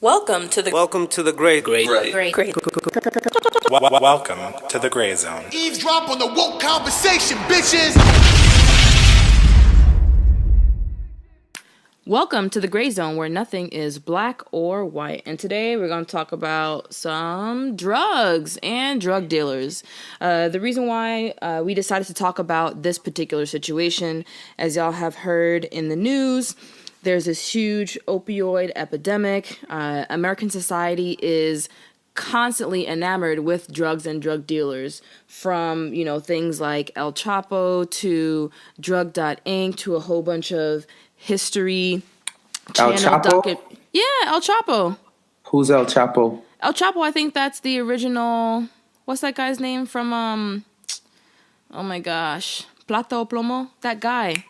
Welcome to the Welcome to the Gray Welcome to the Gray Zone. Eavesdrop on the woke conversation, bitches! Welcome to the Gray Zone, where nothing is black or white. And today we're going to talk about some drugs and drug dealers. The reason why we decided to talk about this particular situation, as y'all have heard in the news, there's this huge opioid epidemic. American society is constantly enamored with drugs and drug dealers, from, things like El Chapo to Drug.Inc. to a whole bunch of history El Chapo? Yeah, El Chapo. Who's El Chapo? El Chapo, I think that's the original. What's that guy's name from oh my gosh, Plata o Plomo? That guy.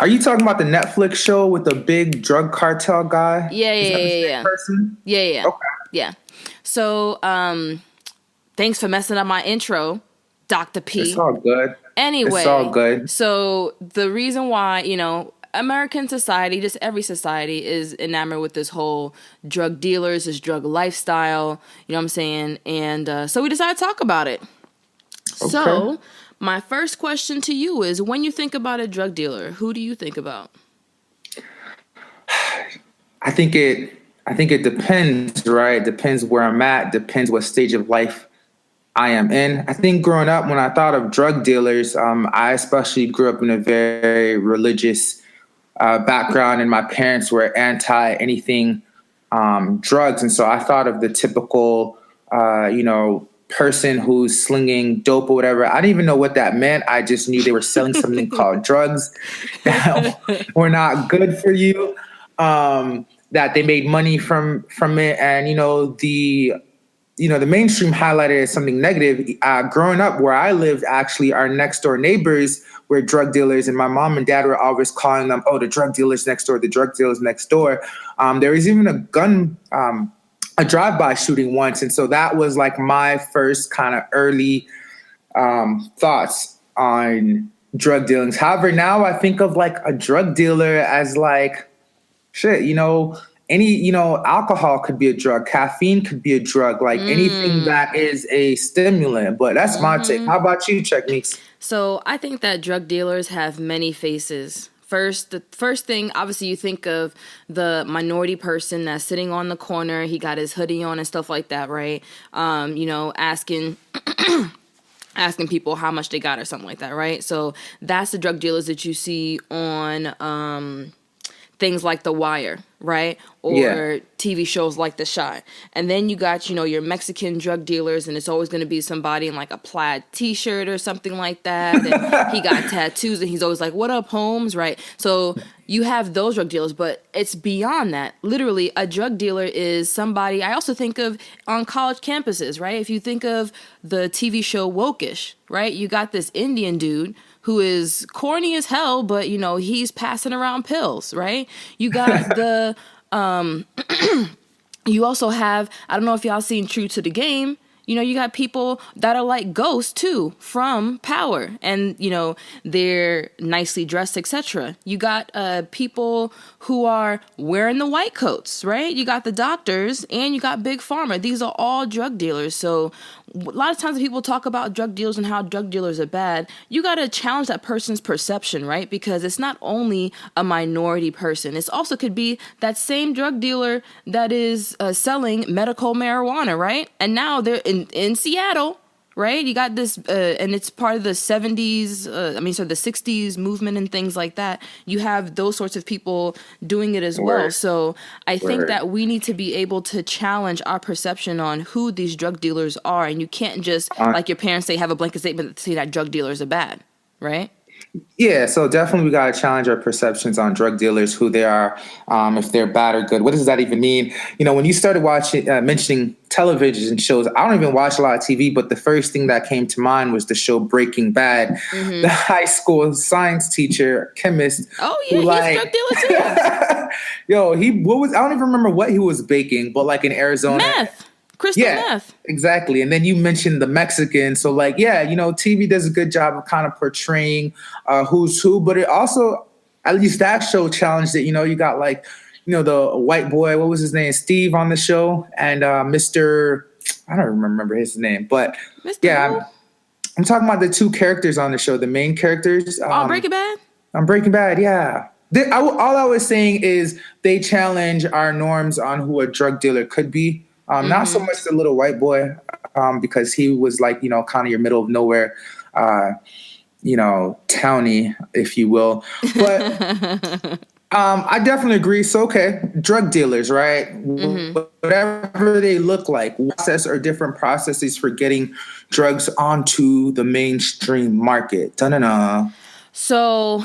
Are you talking about the Netflix show with the big drug cartel guy? Yeah. Person? Yeah. Okay. Yeah. So, thanks for messing up my intro, DoctahP. It's all good. Anyway, it's all good. So the reason why, American society, just every society, is enamored with this whole drug dealers, this drug lifestyle, you know what I'm saying? And so we decided to talk about it. Okay. So my first question to you is, when you think about a drug dealer, who do you think about? I think it depends, right? It depends where I'm at, depends what stage of life I am in. I think growing up, when I thought of drug dealers, I especially grew up in a very religious background, and my parents were anti anything drugs. And so I thought of the typical, person who's slinging dope or whatever. I didn't even know what that meant. I just knew they were selling something called drugs that were not good for you, that they made money from it. And, the mainstream highlighted as something negative. Growing up where I lived, actually, our next door neighbors were drug dealers, and my mom and dad were always calling them, "Oh, the drug dealers next door, the drug dealers next door." There was even a drive-by shooting once, and so that was like my first kind of early thoughts on drug dealings. However, now I think of like a drug dealer as like, shit, any, alcohol could be a drug. Caffeine could be a drug, like anything that is a stimulant. But that's my take. How about you, CheckMeeks? So I think that drug dealers have many faces. The first thing, obviously, you think of the minority person that's sitting on the corner. He got his hoodie on and stuff like that, right? Asking asking people how much they got or something like that, right? So that's the drug dealers that you see on things like The Wire, right? Or TV shows like The Shot. And then you got, your Mexican drug dealers, and it's always going to be somebody in like a plaid t-shirt or something like that. And he got tattoos, and he's always like, "What up, Holmes?" Right? So you have those drug dealers, but it's beyond that. Literally, a drug dealer is somebody I also think of on college campuses, right? If you think of the TV show Wokish, right? You got this Indian dude who is corny as hell, but, he's passing around pills, right? You got the, you also have, I don't know if y'all seen True to the Game, you got people that are like ghosts too from Power, and they're nicely dressed, etc. You got people who are wearing the white coats, right? You got the doctors, and you got Big Pharma. These are all drug dealers. So a lot of times when people talk about drug dealers and how drug dealers are bad, you got to challenge that person's perception, right? Because it's not only a minority person. It also could be that same drug dealer that is selling medical marijuana, right? And now they're in Seattle, right? You got this, and it's part of the 70s, the 60s movement and things like that. You have those sorts of people doing it as well. So I think that we need to be able to challenge our perception on who these drug dealers are. And you can't just, like your parents say, have a blanket statement that say that drug dealers are bad, right? Yeah, so definitely we got to challenge our perceptions on drug dealers, who they are, if they're bad or good. What does that even mean? When you started watching, mentioning television shows, I don't even watch a lot of TV, but the first thing that came to mind was the show Breaking Bad. The high school science teacher, chemist. Oh, yeah, he's a drug dealer too. Yo, I don't even remember what he was baking, but like in Arizona. Meth. Crystal meth. Exactly. And then you mentioned the Mexican. So TV does a good job of kind of portraying who's who, but it also, at least that show challenged it. You got like, the white boy, what was his name? Steve on the show, and Mr. I don't remember his name, but Mr. yeah, Who? I'm talking about the two characters on the show, the main characters. Oh, Breaking Bad? On Breaking Bad, yeah. All I was saying is they challenge our norms on who a drug dealer could be. Not so much the little white boy, because he was like, kind of your middle of nowhere, townie, if you will. But I definitely agree. So, okay, drug dealers, right? Whatever they look like, process or different processes for getting drugs onto the mainstream market. Da-na-na. So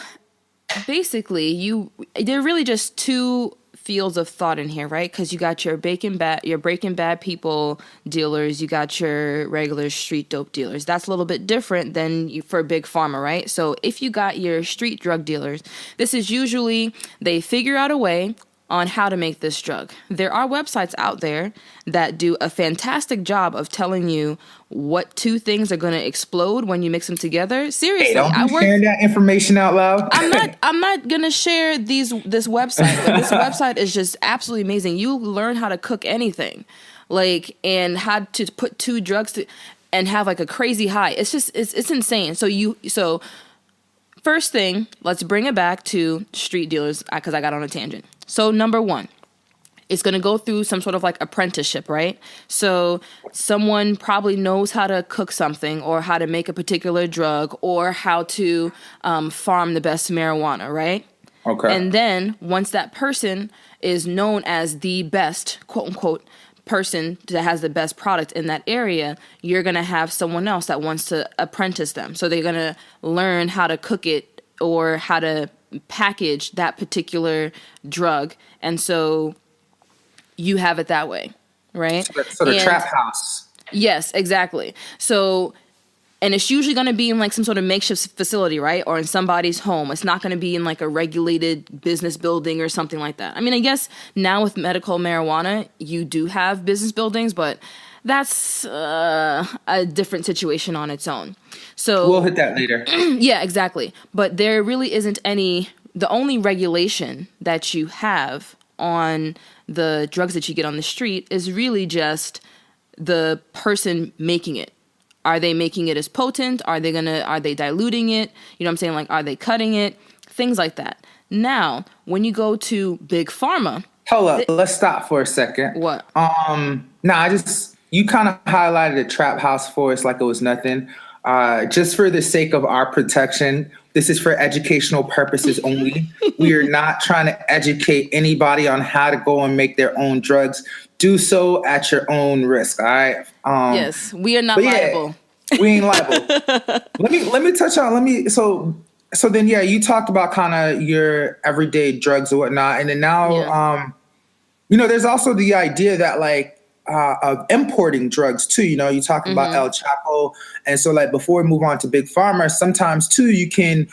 basically, there are really just two fields of thought in here, right? Because you got your Breaking Bad people dealers, you got your regular street dope dealers. That's a little bit different than for Big Pharma, right? So if you got your street drug dealers, this is usually they figure out a way on how to make this drug. There are websites out there that do a fantastic job of telling you what two things are going to explode when you mix them together. Seriously, Hey, don't be sharing that information out loud. I'm not gonna share this website, but this website is just absolutely amazing. You learn how to cook anything, and how to put two drugs and have like a crazy high. It's just it's insane. So first thing, let's bring it back to street dealers because I got on a tangent. So number one, it's going to go through some sort of like apprenticeship, right? So someone probably knows how to cook something or how to make a particular drug or how to farm the best marijuana, right? Okay. And then once that person is known as the best, quote unquote, person that has the best product in that area, you're going to have someone else that wants to apprentice them. So they're going to learn how to cook it or how to package that particular drug. And so you have it that way, right? So the trap house. Yes, exactly. So, and it's usually going to be in like some sort of makeshift facility, right? Or in somebody's home. It's not going to be in like a regulated business building or something like that. I mean, I guess now with medical marijuana, you do have business buildings, but that's a different situation on its own. So we'll hit that later. Yeah, exactly. But there really isn't the only regulation that you have on the drugs that you get on the street is really just the person making it. Are they making it as potent? Are they diluting it? You know what I'm saying? Like, are they cutting it? Things like that. Now, when you go to Big Pharma. Hold up, let's stop for a second. What? You kind of highlighted the trap house for us like it was nothing. Just for the sake of our protection, this is for educational purposes only. We are not trying to educate anybody on how to go and make their own drugs. Do so at your own risk, all right? Yes, we are not liable. Yeah, we ain't liable. let me touch on, so then, yeah, you talked about kind of your everyday drugs or whatnot. And then now, there's also the idea that of importing drugs too. You talk about El Chapo. And so before we move on to Big Pharma, sometimes too, you can,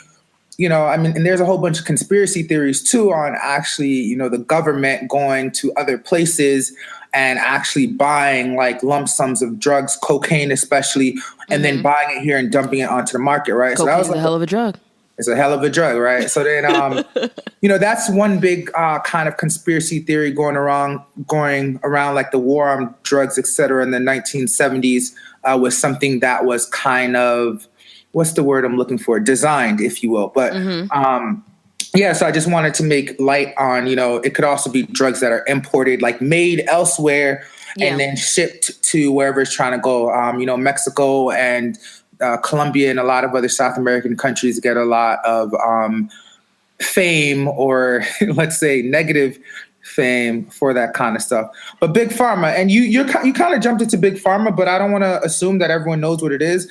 and there's a whole bunch of conspiracy theories too on actually, the government going to other places and actually buying lump sums of drugs, cocaine especially, and then buying it here and dumping it onto the market, right? Cocaine is a hell of a drug. It's a hell of a drug, right? So then, that's one big kind of conspiracy theory going around like the war on drugs, et cetera, in the 1970s was something that was kind of, what's the word I'm looking for? Designed, if you will. But so I just wanted to make light on, it could also be drugs that are imported, made elsewhere and then shipped to wherever it's trying to go. Mexico and Colombia and a lot of other South American countries get a lot of fame or let's say negative fame for that kind of stuff. But Big Pharma, and you kind of jumped into Big Pharma, but I don't want to assume that everyone knows what it is.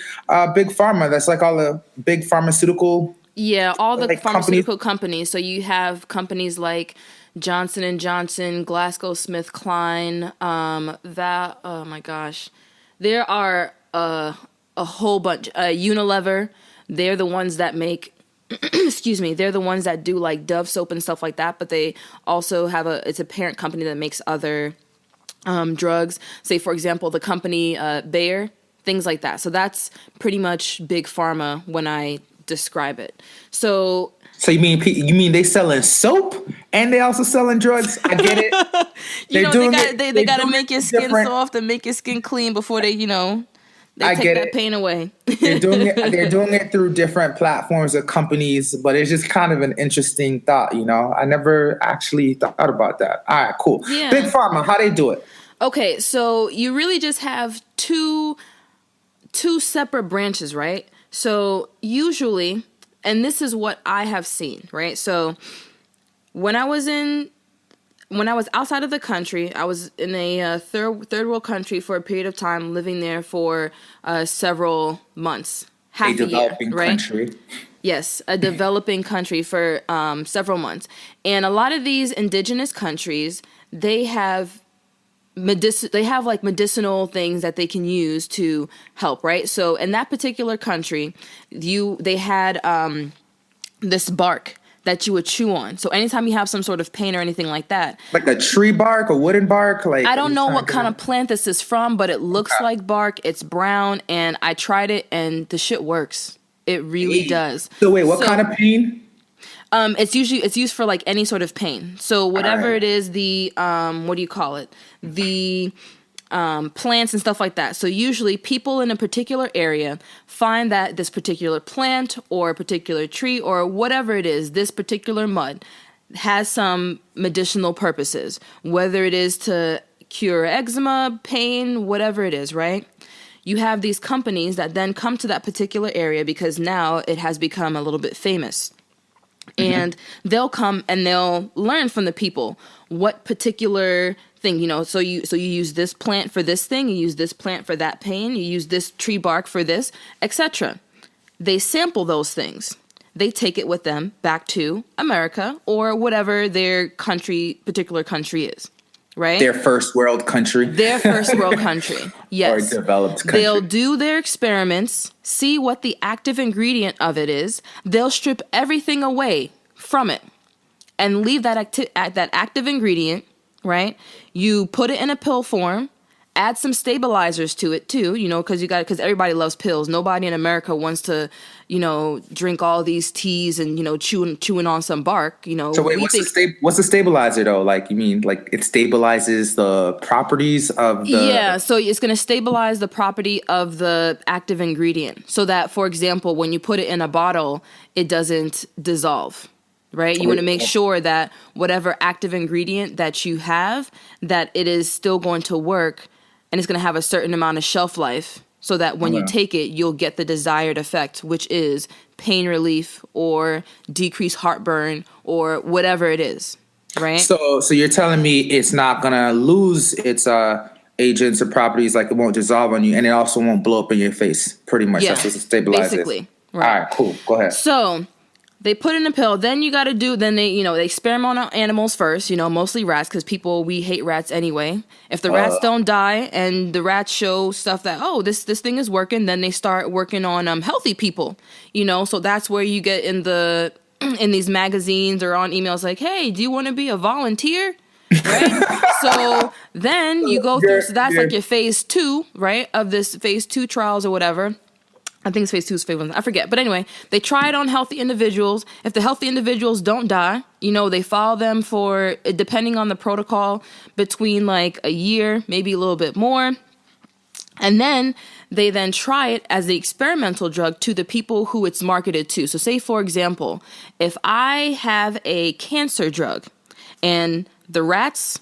Big Pharma, that's all the big pharmaceutical. Yeah, all the pharmaceutical companies. So you have companies like Johnson & Johnson, GlaxoSmithKline, oh my gosh. There are a whole bunch. Unilever, they're the ones that make, they're the ones that do Dove soap and stuff like that, but they also have it's a parent company that makes other drugs. Say, for example, the company Bayer, things like that. So that's pretty much Big Pharma when I describe it. So you mean they selling soap and they also selling drugs? I get it. they got to make your skin soft and make your skin clean before they, they take that pain away. They're doing it. They're doing it through different platforms or companies, but it's just kind of an interesting thought. I never actually thought about that. All right, cool. Yeah. Big Pharma, how they do it? Okay, so you really just have two separate branches, right? So usually, and this is what I have seen, right? So when I was outside of the country, I was in a third world country for a period of time, living there for several months, half a year, developing right? Country. Yes, a developing country for several months. And a lot of these indigenous countries, they have like medicinal things that they can use to help, right? So in that particular country, they had this bark that you would chew on. So anytime you have some sort of pain or anything like that, like a tree bark, a wooden bark, like I don't know what kind of plant this is from, but it looks like bark. It's brown, and I tried it, and the shit works. It really does. So wait, what kind of pain? It's used for like any sort of pain. So whatever it is, the what do you call it? The plants and stuff like that. So usually people in a particular area find that this particular plant or a particular tree or whatever it is, this particular mud has some medicinal purposes, whether it is to cure eczema, pain, whatever it is, right? You have these companies that then come to that particular area because now it has become a little bit famous. And they'll come and they'll learn from the people what particular thing, so you use this plant for this thing, you use this plant for that pain, you use this tree bark for this, etc. They sample those things. They take it with them back to America or whatever their particular country is, right? Their first world country. Their first world country, yes. Or developed country. They'll do their experiments, see what the active ingredient of it is. They'll strip everything away from it and leave that active ingredient, right? You put it in a pill form, add some stabilizers to it too, because everybody loves pills. Nobody in America wants to, drink all these teas and, chewing on some bark, So wait, what's the stabilizer though? Like, you mean like it stabilizes the properties of the... Yeah, so it's going to stabilize the property of the active ingredient so that, for example, when you put it in a bottle, it doesn't dissolve. Right? You want to make sure that whatever active ingredient that you have, that it is still going to work and it's going to have a certain amount of shelf life so that when you take it, you'll get the desired effect, which is pain relief or decreased heartburn or whatever it is. Right? So you're telling me it's not going to lose its agents or properties, like it won't dissolve on you, and it also won't blow up in your face, pretty much. Yeah, that's what it stabilizes. basically. Right. All right, cool. Go ahead. So they put in a pill. Then they experiment on animals first, mostly rats, because we hate rats anyway. If the rats don't die and the rats show stuff that, this thing is working, then they start working on healthy people, so that's where you get in these magazines or on emails like, hey, do you want to be a volunteer? Right? So then you go through, so that's like your phase 2, right, of this phase 2 trials or whatever. I think it's phase 2 is phase 1. I forget. But anyway, they try it on healthy individuals. If the healthy individuals don't die, they follow them for, depending on the protocol, between like a year, maybe a little bit more. And then they then try it as the experimental drug to the people who it's marketed to. So say, for example, if I have a cancer drug and the rats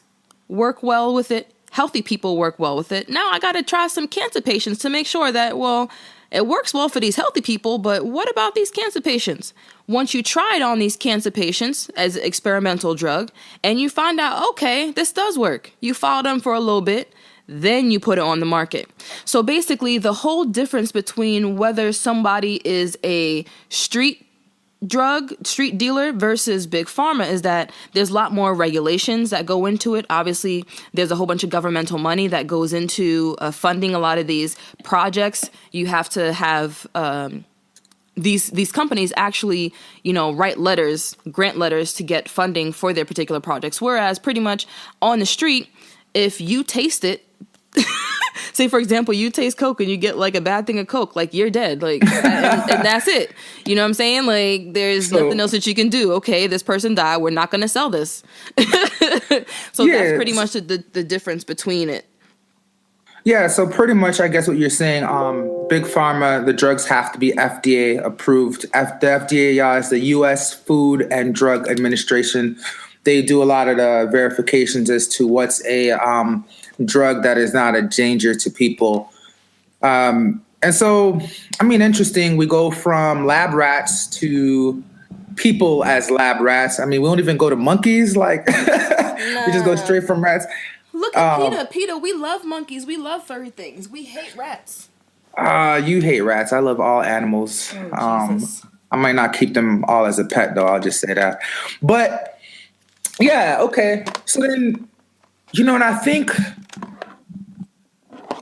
work well with it, healthy people work well with it, now I got to try some cancer patients to make sure that, it works well for these healthy people, but what about these cancer patients? Once you try it on these cancer patients as an experimental drug, and you find out, okay, this does work. You follow them for a little bit, then you put it on the market. So basically, the whole difference between whether somebody is a street dealer versus big pharma is that there's a lot more regulations that go into it. Obviously, there's a whole bunch of governmental money that goes into funding a lot of these projects. You have to have these companies actually, write grant letters to get funding for their particular projects. Whereas pretty much on the street, if you taste it, say for example, you taste Coke and you get like a bad thing of Coke, like you're dead, like, and that's it. You know what I'm saying? Like, there's nothing else that you can do. Okay, this person died. We're not going to sell this. So that's pretty much the difference between it. Yeah, so pretty much, I guess what you're saying, big pharma, the drugs have to be FDA approved. The FDA is the U.S. Food and Drug Administration. They do a lot of the verifications as to what's a drug that is not a danger to people. And so, I mean, interesting. We go from lab rats to people as lab rats. I mean, we don't even go to monkeys. Like, we just go straight from rats. Look at PETA. PETA, we love monkeys. We love furry things. We hate rats. You hate rats. I love all animals. Jesus. I might not keep them all as a pet, though. I'll just say that. But, yeah, okay. So then, you know, and I think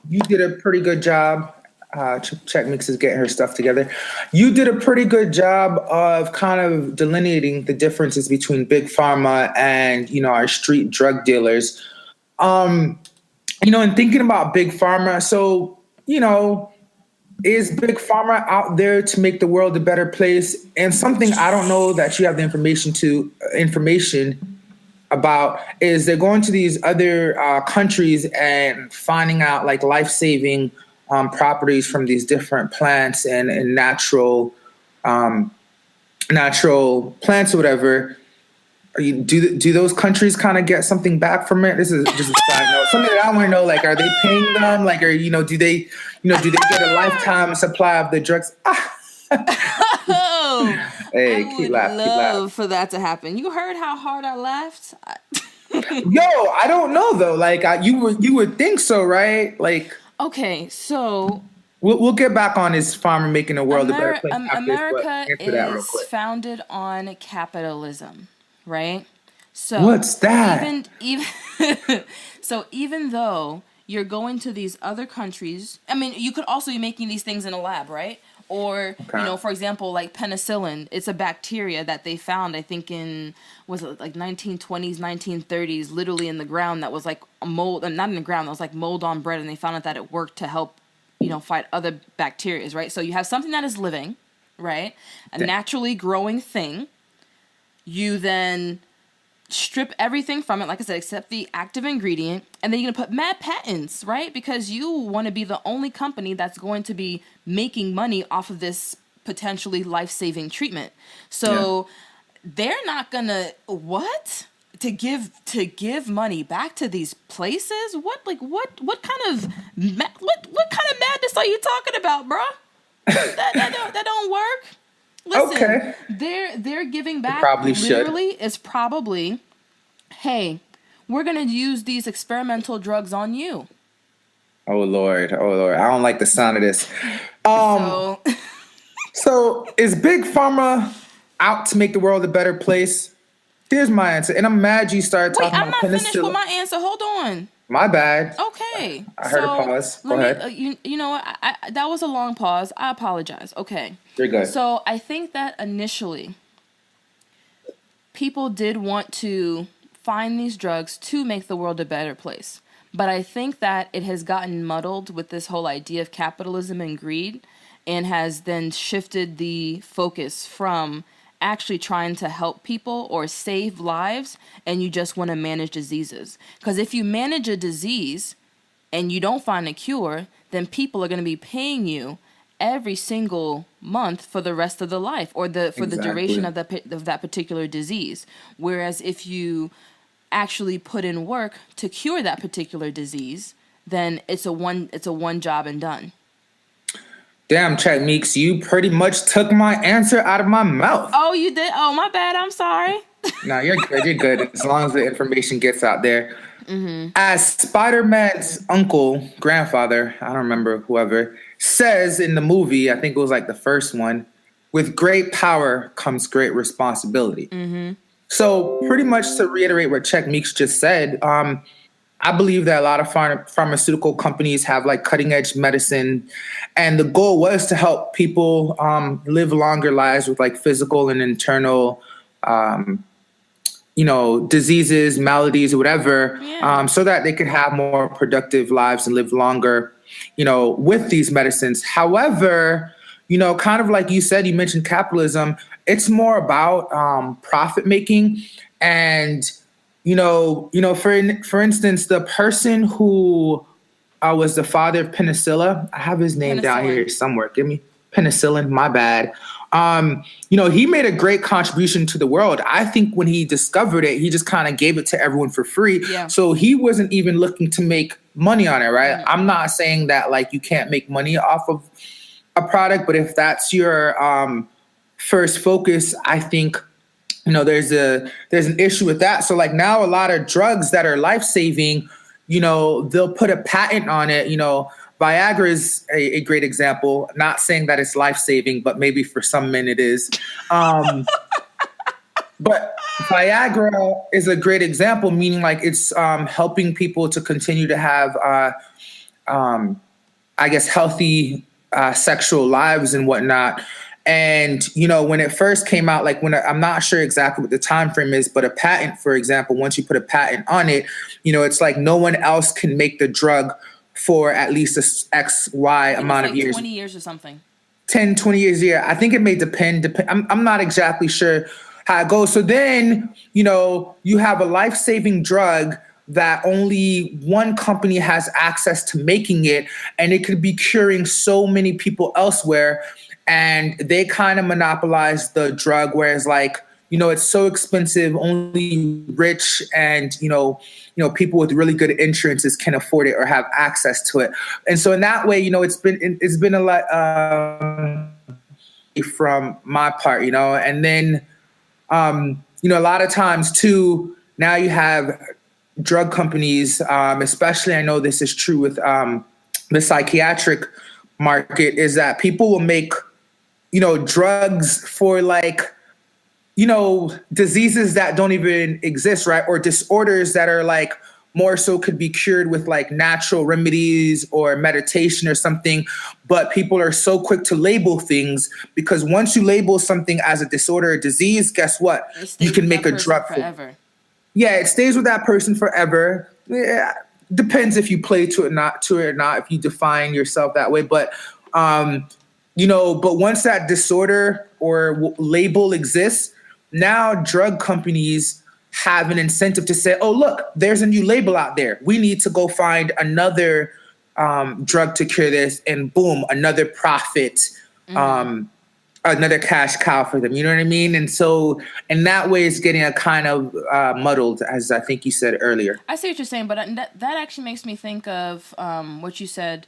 you did a pretty good job. CheckMeeks is getting her stuff together. You did a pretty good job of kind of delineating the differences between big pharma and, you know, our street drug dealers. You know, and thinking about big pharma, so, you know, is big pharma out there to make the world a better place? And something I don't know that you have the information about is they're going to these other countries and finding out like life-saving properties from these different plants and natural plants or whatever. Do those countries kind of get something back from it? This is just a side note. Something that I want to know, like, are they paying them? Like, do they get a lifetime supply of the drugs? Hey, keep laughing. For that to happen. You heard how hard I laughed? Yo, I don't know though. Like, you would think so, right? Like, okay, so we'll get back on this farmer making the world a better place. America is founded on capitalism. Right? So what's that? Even though you're going to these other countries, I mean, you could also be making these things in a lab, right? Or, you know, for example, like penicillin, it's a bacteria that they found, I think was it like 1920s, 1930s, literally in the ground that was like a mold, not in the ground, that was like mold on bread, and they found out that it worked to help, you know, fight other bacteria, right? So you have something that is living, right? A naturally growing thing. You then strip everything from it, like I said, except the active ingredient, and then you're going to put mad patents, right? Because you want to be the only company that's going to be making money off of this potentially life-saving treatment. So they're not going to, to give money back to these places? What kind of madness are you talking about, bro? That don't work. Listen, okay. They're giving back. Probably literally is probably, hey, we're gonna use these experimental drugs on you. Oh Lord. I don't like the sound of this. So is big pharma out to make the world a better place? Here's my answer, and I'm mad you started talking about penicillin. I'm not finished with my answer. Hold on. My bad. Okay. I heard a pause. Go ahead. You know what? That was a long pause. I apologize. Okay. You're good. So I think that initially people did want to find these drugs to make the world a better place. But I think that it has gotten muddled with this whole idea of capitalism and greed, and has then shifted the focus from actually trying to help people or save lives, and you just want to manage diseases. Because if you manage a disease and you don't find a cure, then people are going to be paying you every single month for the rest of the life, or the duration of that particular disease. Whereas if you actually put in work to cure that particular disease, then it's a one job and done. Damn, CheckMeeks, you pretty much took my answer out of my mouth. Oh, you did? Oh, my bad. I'm sorry. No, you're good. You're good. As long as the information gets out there. Mm-hmm. As Spider-Man's grandfather, I don't remember whoever, says in the movie, I think it was like the first one, with great power comes great responsibility. Mm-hmm. So pretty much to reiterate what CheckMeeks just said, I believe that a lot of pharmaceutical companies have like cutting edge medicine, and the goal was to help people live longer lives with like physical and internal diseases, maladies, or whatever, Yeah. so that they could have more productive lives and live longer, with these medicines. However, kind of like you said, you mentioned capitalism. It's more about profit making, and for instance, the person who was the father of penicillin. I have his name down Penicillin. here somewhere. Give me penicillin. My bad. He made a great contribution to the world. I think when he discovered it, he just kind of gave it to everyone for free. Yeah. So he wasn't even looking to make money on it, right? I'm not saying that like you can't make money off of a product, but if that's your first focus, I think there's an issue with that. So like now a lot of drugs that are life saving, they'll put a patent on it. Viagra is a great example. Not saying that it's life saving, but maybe for some men it is. But Viagra is a great example, meaning like it's helping people to continue to have, I guess, healthy sexual lives and whatnot. And when it first came out, like I'm not sure exactly what the time frame is, but a patent, for example, once you put a patent on it, it's like no one else can make the drug for at least a XY amount of years. 20 years or something. 10, 20 years, yeah. I think it may depend. I'm not exactly sure how it goes. So then, you have a life-saving drug that only one company has access to making it, and it could be curing so many people elsewhere. And they kind of monopolize the drug, whereas like, it's so expensive, only rich and, people with really good insurances can afford it or have access to it. And so in that way, it's been a lot from my part, and then, a lot of times too, now you have drug companies, especially I know this is true with the psychiatric market, is that people will make drugs for like, diseases that don't even exist, right? Or disorders that are like more so could be cured with like natural remedies or meditation or something. But people are so quick to label things because once you label something as a disorder or disease, guess what? You can make a drug forever. Yeah, it stays with that person forever. Yeah, depends if you play to it or not, if you define yourself that way. But but once that disorder or label exists, now drug companies have an incentive to say, oh, look, there's a new label out there. We need to go find another drug to cure this, and boom, another profit, another cash cow for them. You know what I mean? And so in that way, it's getting a kind of muddled, as I think you said earlier. I see what you're saying, but that actually makes me think of what you said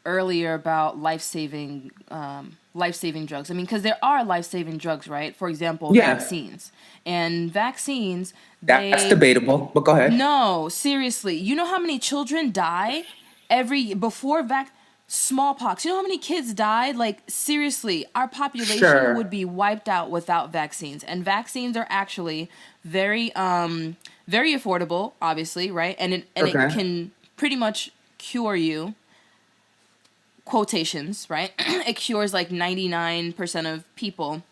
earlier about life-saving drugs. I mean, because there are life-saving drugs, right? For example, vaccines. And vaccines, that's debatable, but go ahead. No, seriously. You know how many children die before smallpox? You know how many kids died? Like, seriously, our population would be wiped out without vaccines. And vaccines are actually very, very affordable, obviously, right? And it can pretty much cure you. Quotations, right? It cures like 99% of people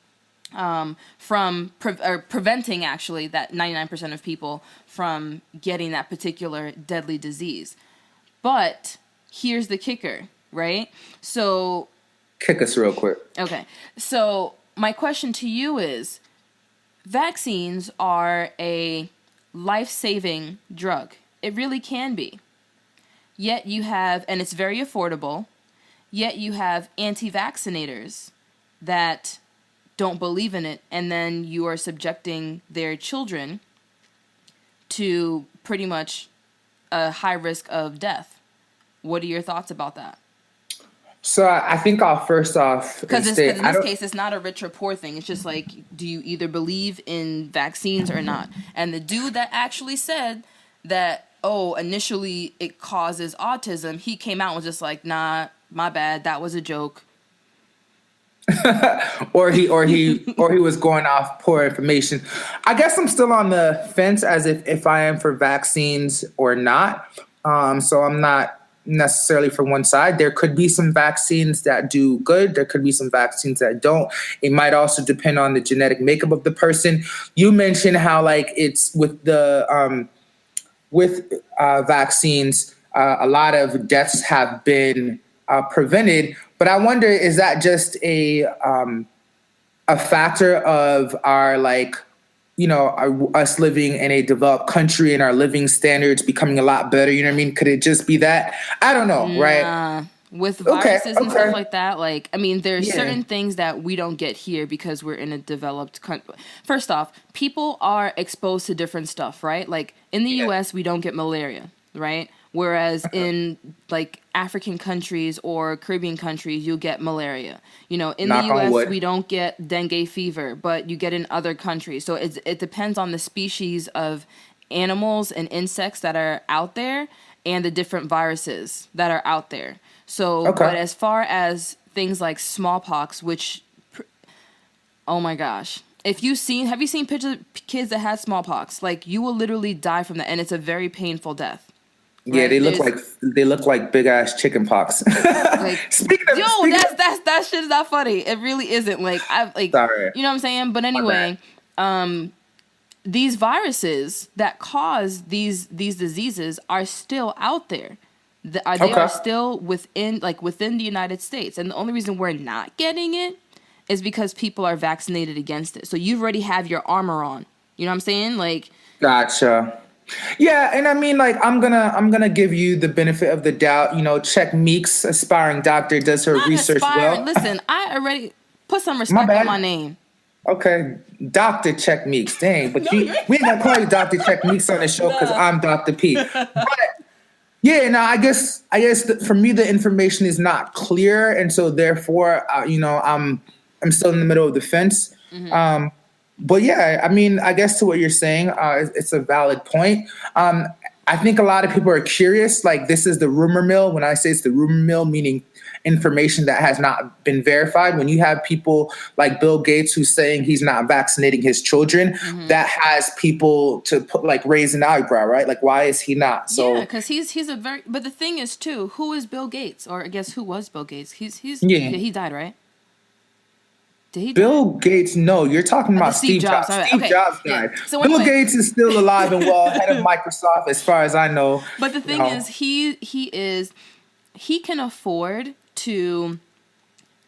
from preventing actually that 99% of people from getting that particular deadly disease. But here's the kicker, right? So kick us real quick. Okay. So my question to you is, vaccines are a life-saving drug. It really can be. Yet you have, and it's very affordable, yet you have anti-vaccinators that don't believe in it, and then you are subjecting their children to pretty much a high risk of death. What are your thoughts about that? So I think I'll first off... Because in this case, it's not a rich or poor thing. It's just like, do you either believe in vaccines or not? And the dude that actually said that, initially it causes autism, he came out and was just like, nah, my bad, that was a joke. or he was going off poor information. I guess I'm still on the fence as if I am for vaccines or not. So I'm not necessarily from one side. There could be some vaccines that do good. There could be some vaccines that don't. It might also depend on the genetic makeup of the person. You mentioned how like it's with the vaccines, a lot of deaths have been prevented. But I wonder, is that just a factor of our like, us living in a developed country and our living standards becoming a lot better? You know what I mean? Could it just be that? I don't know, right? With viruses and stuff like that, like, I mean, there's Yeah. certain things that we don't get here because we're in a developed country. First off, people are exposed to different stuff, right? Like, in the U.S., we don't get malaria, right? Whereas in, like, African countries or Caribbean countries, you'll get malaria. You know, in Knock the on U.S., wood. we don't get dengue fever, but you get in other countries. So it depends on the species of animals and insects that are out there and the different viruses that are out there. So, but as far as things like smallpox, which, oh my gosh, have you seen pictures of kids that had smallpox? Like, you will literally die from that, and it's a very painful death. Yeah, right? they look like big ass chicken pox. Like, speaking of, that shit is not funny. It really isn't. Like, Sorry. You know what I'm saying? But anyway, these viruses that cause these diseases are still out there. They are still within the United States, and the only reason we're not getting it is because people are vaccinated against it. So you already have your armor on. You know what I'm saying? Like, gotcha. Yeah, and I mean, like, I'm gonna give you the benefit of the doubt. You know, CheckMeeks, aspiring doctor, does her research well. Listen, I already put some respect on my name. Okay, Dr. CheckMeeks. Dang, but we ain't gonna call you Dr. CheckMeeks on the show because I'm Dr. P. But yeah, no, I guess for me the information is not clear, and so therefore, I'm still in the middle of the fence. Mm-hmm. But yeah, I mean, I guess to what you're saying, it's a valid point. I think a lot of people are curious. Like, this is the rumor mill. When I say it's the rumor mill, meaning information that has not been verified. When you have people like Bill Gates who's saying he's not vaccinating his children, that has people to raise an eyebrow, right? Like, why is he not? So yeah, because he's a very. But the thing is too, who is Bill Gates? Or I guess who was Bill Gates? He died, right? Bill Gates, no, you're talking about Steve Jobs. Steve Jobs died. Yeah. So Bill Gates is still alive and well, head of Microsoft, as far as I know. But the thing is, he can afford to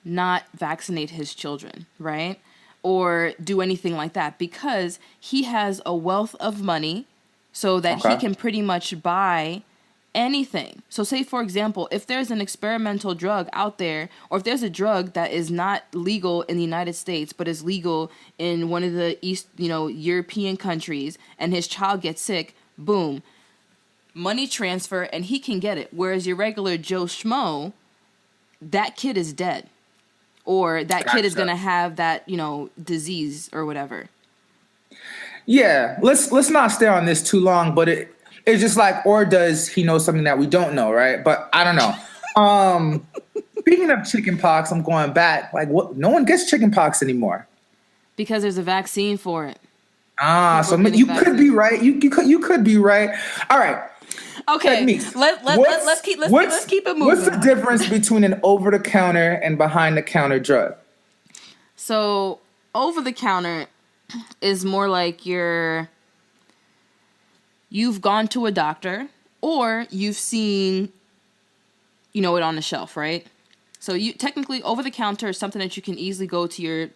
not vaccinate his children, right? Or do anything like that because he has a wealth of money so that he can pretty much buy anything. So say, for example, if there's an experimental drug out there, or if there's a drug that is not legal in the United States, but is legal in one of the European countries, and his child gets sick, boom, money transfer, and he can get it. Whereas your regular Joe Schmo, that kid is dead. Or that kid is going to have that, disease or whatever. Yeah, let's not stay on this too long, but it's just like, or does he know something that we don't know, right? But I don't know. Speaking of chickenpox, I'm going back. Like, what? No one gets chickenpox anymore because there's a vaccine for it. So you could be right. You could be right. All right. Okay. Let's keep it moving. What's the difference between an over-the-counter and behind-the-counter drug? So over-the-counter is more like you've gone to a doctor or you've seen, it on the shelf, right? So you technically over-the-counter is something that you can easily go to your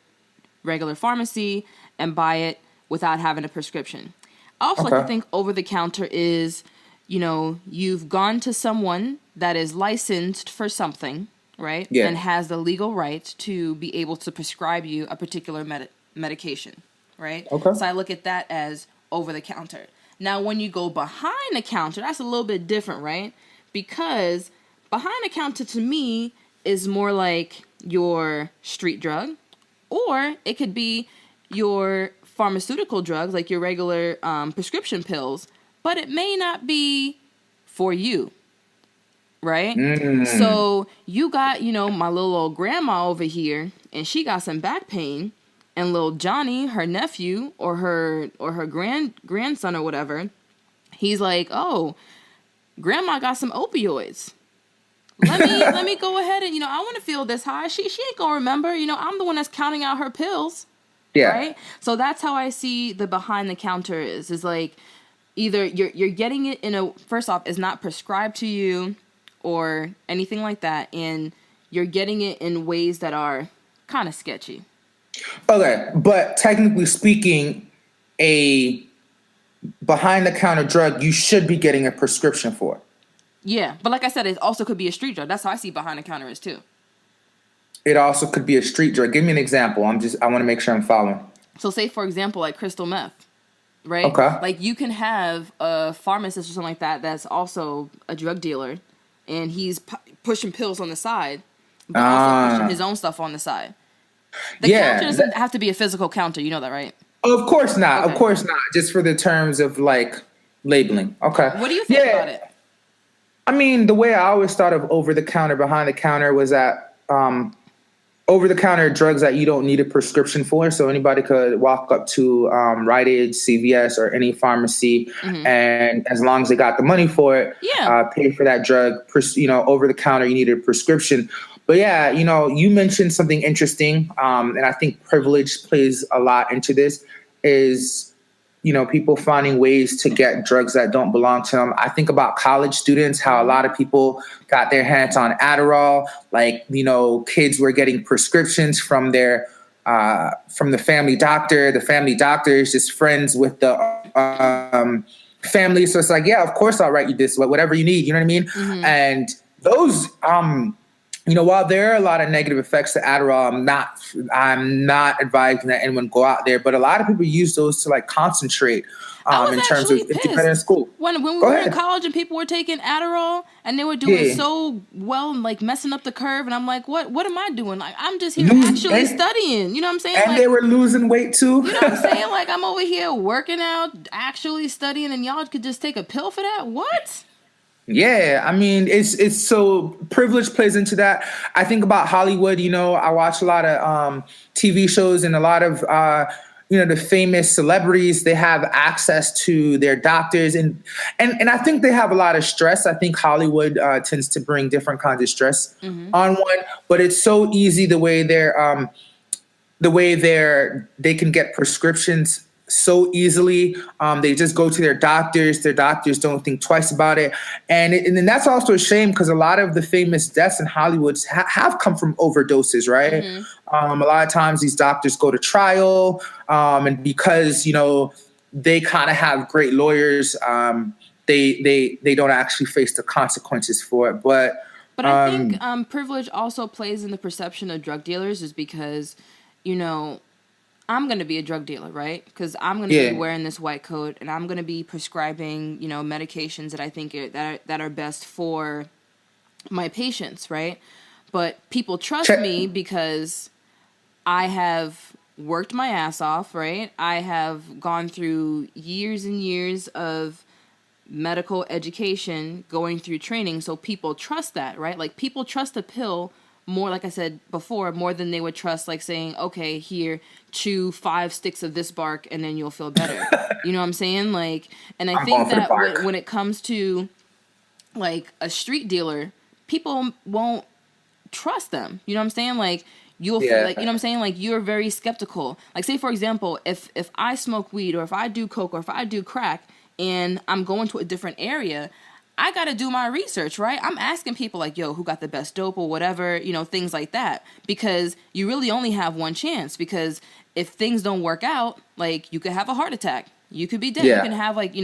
regular pharmacy and buy it without having a prescription. I also like to think over-the-counter is, you've gone to someone that is licensed for something, right? Yeah. And has the legal right to be able to prescribe you a particular medication, right? Okay. So I look at that as over-the-counter. Now, when you go behind the counter, that's a little bit different, right? Because behind the counter to me is more like your street drug, or it could be your pharmaceutical drugs, like your regular prescription pills, but it may not be for you, right? So you got, my little old grandma over here, and she got some back pain, and little Johnny, her nephew, or her grandson or whatever, he's like, oh, grandma got some opioids. let me go ahead and, I want to feel this high. She ain't gonna remember. I'm the one that's counting out her pills. Yeah. Right? So that's how I see the behind the counter is like either you're getting it first off, it's not prescribed to you or anything like that, and you're getting it in ways that are kind of sketchy. Okay, but technically speaking, a behind the counter drug you should be getting a prescription for. Yeah, but like I said, it also could be a street drug. That's how I see behind the counter is too. It also could be a street drug. Give me an example. I want to make sure I'm following. So say, for example, like crystal meth, right? Okay. Like you can have a pharmacist or something like that that's also a drug dealer, and he's pushing pills on the side, but also pushing his own stuff on the side. The counter doesn't have to be a physical counter. You know that, right? Of course not. Okay. Of course not. Just for the terms of like labeling. Okay. What do you think about it? I mean, the way I always thought of over the counter, behind the counter was that over the counter drugs that you don't need a prescription for. So anybody could walk up to Rite Aid, CVS, or any pharmacy, and as long as they got the money for it, pay for that drug. Over the counter, you need a prescription. But yeah, you mentioned something interesting, and I think privilege plays a lot into this, is, people finding ways to get drugs that don't belong to them. I think about college students, how a lot of people got their hands on Adderall, like, kids were getting prescriptions from the family doctor. The family doctor is just friends with the family. So it's like, yeah, of course I'll write you this, whatever you need, you know what I mean? Mm-hmm. And those, while there are a lot of negative effects to Adderall, I'm not advising that anyone go out there. But a lot of people use those to like concentrate in terms of if you're in school. When we were in college and people were taking Adderall and they were doing so well and like messing up the curve, and I'm like, what am I doing? Like, I'm just here actually studying. You know what I'm saying? And they were losing weight too. You know what I'm saying? Like, I'm over here working out, actually studying, and y'all could just take a pill for that? What? Yeah, I mean, it's so privilege plays into that. I think about Hollywood, I watch a lot of TV shows, and a lot of, the famous celebrities, they have access to their doctors, and I think they have a lot of stress. I think Hollywood tends to bring different kinds of stress on one, but it's so easy the way they can get prescriptions so easily. They just go to their doctors. Their doctors don't think twice about it. And that's also a shame, because a lot of the famous deaths in Hollywood have come from overdoses, right? Mm-hmm. A lot of times these doctors go to trial, and because, they kind of have great lawyers, they don't actually face the consequences for it. But I think privilege also plays in the perception of drug dealers, is because, I'm going to be a drug dealer, right? Because I'm going to be wearing this white coat, and I'm going to be prescribing, medications that I think that are best for my patients, right? But people trust me because I have worked my ass off, right? I have gone through years and years of medical education, going through training, so people trust that, right? Like, people trust a pill more, like I said before, more than they would trust, like, saying, okay, here, chew 5 sticks of this bark and then you'll feel better. You know what I'm saying? Like, and I think that when it comes to like a street dealer, people won't trust them. You know what I'm saying? Like, you'll feel like, you know what I'm saying? Like, you're very skeptical. Like, say, for example, if I smoke weed, or if I do coke, or if I do crack, and I'm going to a different area, I got to do my research, right? I'm asking people like, yo, who got the best dope or whatever, things like that. Because you really only have one chance. Because if things don't work out, like, you could have a heart attack. You could be dead. Yeah. You can have, like,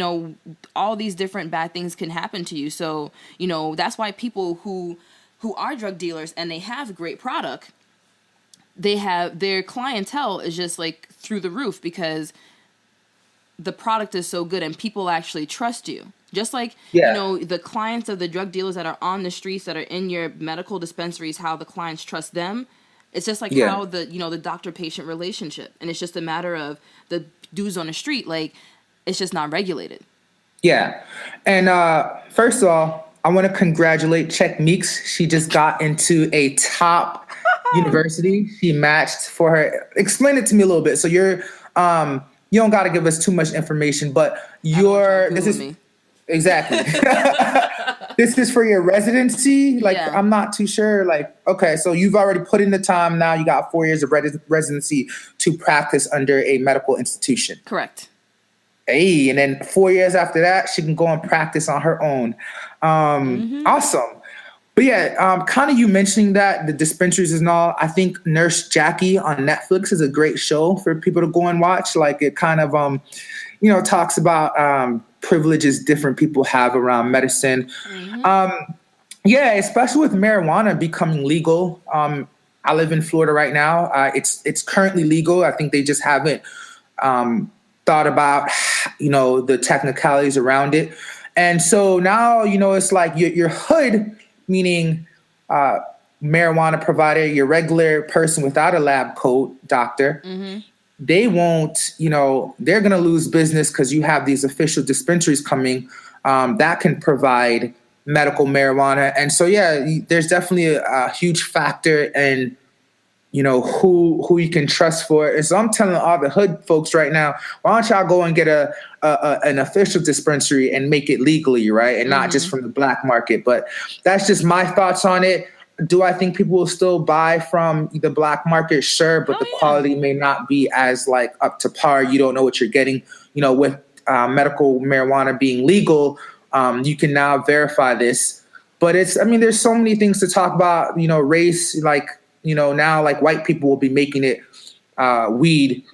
all these different bad things can happen to you. So, that's why people who are drug dealers and they have great product, their clientele is just, like, through the roof, because the product is so good and people actually trust you. Just like, the clients of the drug dealers that are on the streets, that are in your medical dispensaries, how the clients trust them. It's just like how the doctor-patient relationship. And it's just a matter of the dudes on the street, like, it's just not regulated. Yeah. And first of all, I want to congratulate CheckMeeks. She just got into a top university. She matched for her. Explain it to me a little bit. So you're, you don't got to give us too much information, but this is... Exactly. this is for your residency? Like, Yeah. I'm not too sure. Like, okay, so you've already put in the time. Now you got 4 years of residency to practice under a medical institution. Correct. Hey, and then 4 years after that, she can go and practice on her own. Awesome. But yeah, kind of you mentioning that, the dispensaries and all, I think Nurse Jackie on Netflix is a great show for people to go and watch. Like, it kind of, talks about privileges different people have around medicine. Yeah, especially with marijuana becoming legal. I live in Florida right now. It's currently legal. I think they just haven't thought about, the technicalities around it. And so now, it's like your hood, meaning marijuana provider, your regular person without a lab coat, doctor, they won't, they're going to lose business because you have these official dispensaries coming that can provide medical marijuana. And so, yeah, there's definitely a huge factor in, who you can trust for it. And so I'm telling all the hood folks right now, why don't y'all go and get an official dispensary and make it legally, right? And not just from the black market. But that's just my thoughts on it. Do I think people will still buy from the black market? Sure, but the quality may not be as like up to par. You don't know what you're getting, with medical marijuana being legal. You can now verify this. But there's so many things to talk about, race, like, now like white people will be making it weed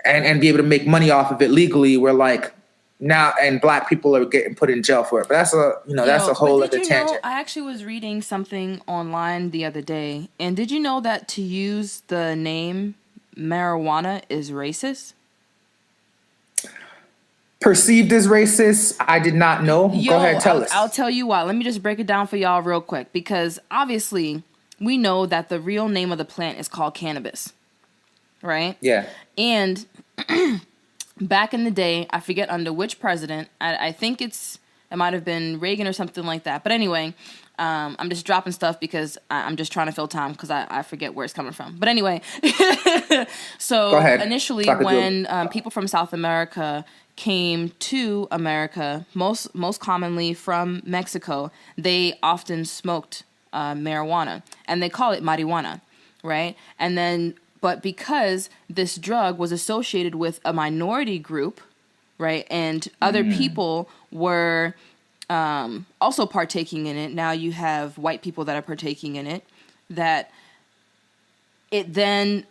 and be able to make money off of it legally. Where like now, and black people are getting put in jail for it. But that's that's a whole other tangent. I actually was reading something online the other day, and did you know that to use the name marijuana is racist? Perceived as racist? I did not know. Go ahead, tell us. I'll tell you why. Let me just break it down for y'all real quick, because obviously we know that the real name of the plant is called cannabis, right? Yeah. And back in the day, I forget under which president, I think it might have been Reagan or something like that. But anyway, I'm just dropping stuff because I'm just trying to fill time because I forget where it's coming from. But anyway, so Go ahead. Initially when people from South America came to America, most commonly from Mexico, they often smoked marijuana, and they call it marijuana, right? And then, but because this drug was associated with a minority group, right, and other people were also partaking in it, now you have white people that are partaking in it, that it then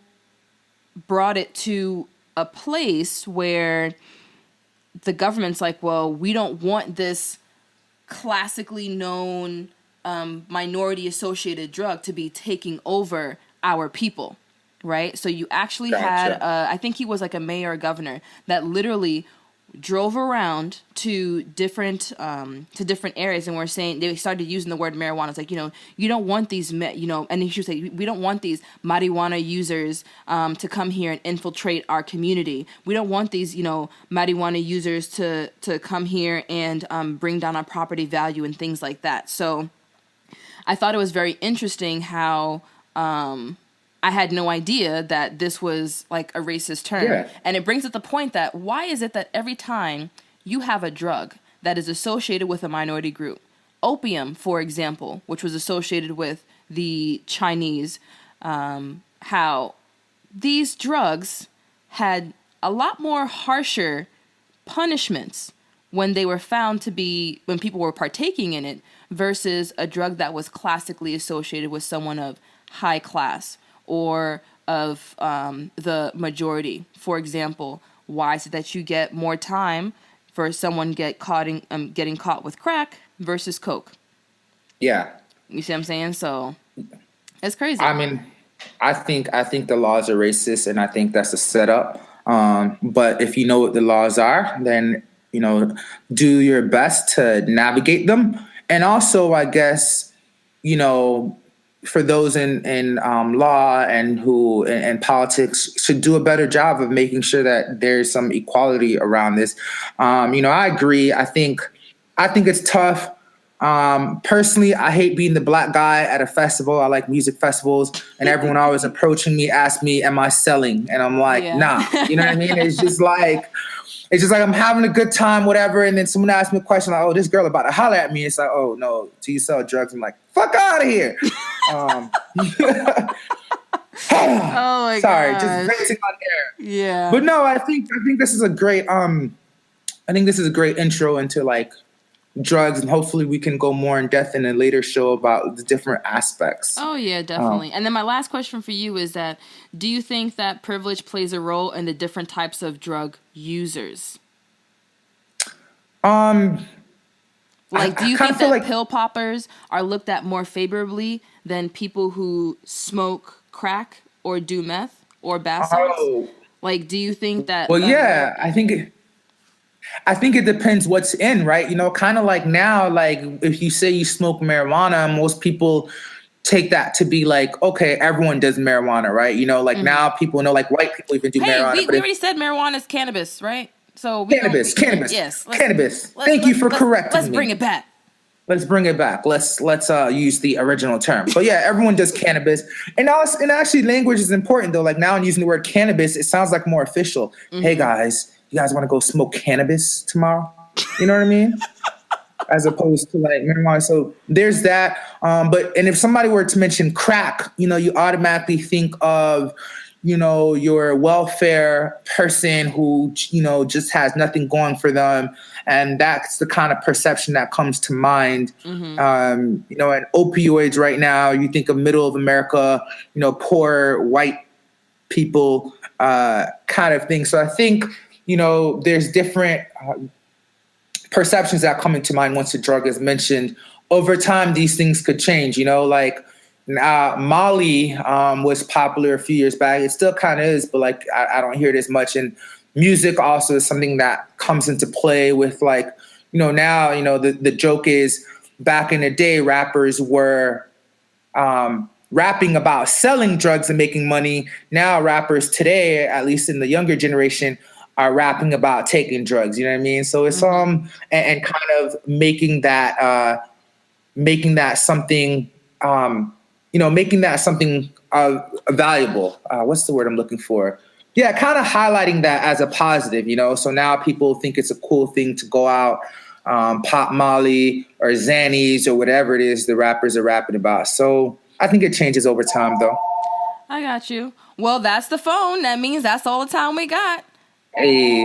brought it to a place where the government's like, well, we don't want this classically known minority associated drug to be taking over our people, right? So you actually had, I think he was like a mayor or governor that literally drove around to different areas, and they started using the word marijuana. It's like, you don't want these, and he should say, we don't want these marijuana users to come here and infiltrate our community. We don't want these, marijuana users to come here and bring down our property value and things like that. So I thought it was very interesting how I had no idea that this was like a racist term. Yeah. And it brings up the point that why is it that every time you have a drug that is associated with a minority group, opium, for example, which was associated with the Chinese, how these drugs had a lot more harsher punishments when they were found to be, when people were partaking in it, versus a drug that was classically associated with someone of high class or of the majority. For example, why is it that you get more time for someone getting caught with crack versus coke? Yeah. You see what I'm saying? So it's crazy. I think the laws are racist, and I think that's a setup. But if you know what the laws are, then do your best to navigate them. And also, I guess, for those in law and who in politics should do a better job of making sure that there's some equality around this. I agree. I think it's tough. Personally, I hate being the black guy at a festival. I like music festivals, and everyone always approaching me, ask me, "Am I selling?" And I'm like, Yeah. "Nah." You know what I mean? It's just like I'm having a good time, whatever. And then someone asks me a question like, "Oh, this girl about to holler at me." It's like, "Oh no, do you sell drugs?" I'm like, "Fuck out of here." Oh my Sorry, gosh. just venting on air. Yeah. But no, I think this is a great intro into like drugs, and hopefully we can go more in depth in a later show about the different aspects. Oh yeah, definitely. And then my last question for you is that do you think that privilege plays a role in the different types of drug users? Like, do you think that like pill poppers are looked at more favorably than people who smoke crack or do meth or bath salts? Oh, Like, do you think that? well, yeah, I think it depends what's in, right? You know, kind of like now, like if you say you smoke marijuana, most people take that to be like, okay, everyone does marijuana, right? You know, like now people know, like white people even do marijuana. We already said marijuana is cannabis, right? So cannabis. Yes, Cannabis. Thank you for correcting me. Let's bring it back. Let's bring it back. Let's use the original term. But yeah, everyone does cannabis, and actually, language is important though. Like now, I'm using the word cannabis. It sounds like more official. Hey guys, you guys want to go smoke cannabis tomorrow? You know what I mean? As opposed to like marijuana. So there's that. And if somebody were to mention crack, you know, you automatically think of, you know, your welfare person who, you know, just has nothing going for them. And that's the kind of perception that comes to mind. You know, and opioids right now, you think of middle of America, you know, poor white people kind of thing. So I think, you know, there's different perceptions that come into mind once a drug is mentioned. Over time, these things could change, you know, like Molly was popular a few years back. It still kind of is, but like I don't hear it as much. And music also is something that comes into play with, like, you know, now, you know, the joke is back in the day, rappers were rapping about selling drugs and making money. Now rappers today, at least in the younger generation, are rapping about taking drugs. You know what I mean? So it's and kind of making that something making that something valuable. What's the word I'm looking for? Yeah, kind of highlighting that as a positive, you know. So now people think it's a cool thing to go out, pop Molly or Xannies or whatever it is the rappers are rapping about. So I think it changes over time, though. I got you. Well, that's the phone. That means that's all the time we got. Hey.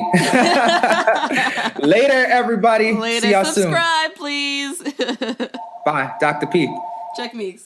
Later, everybody. Later. See y'all Subscribe, please. soon. Bye. Dr. P. CheckMeeks.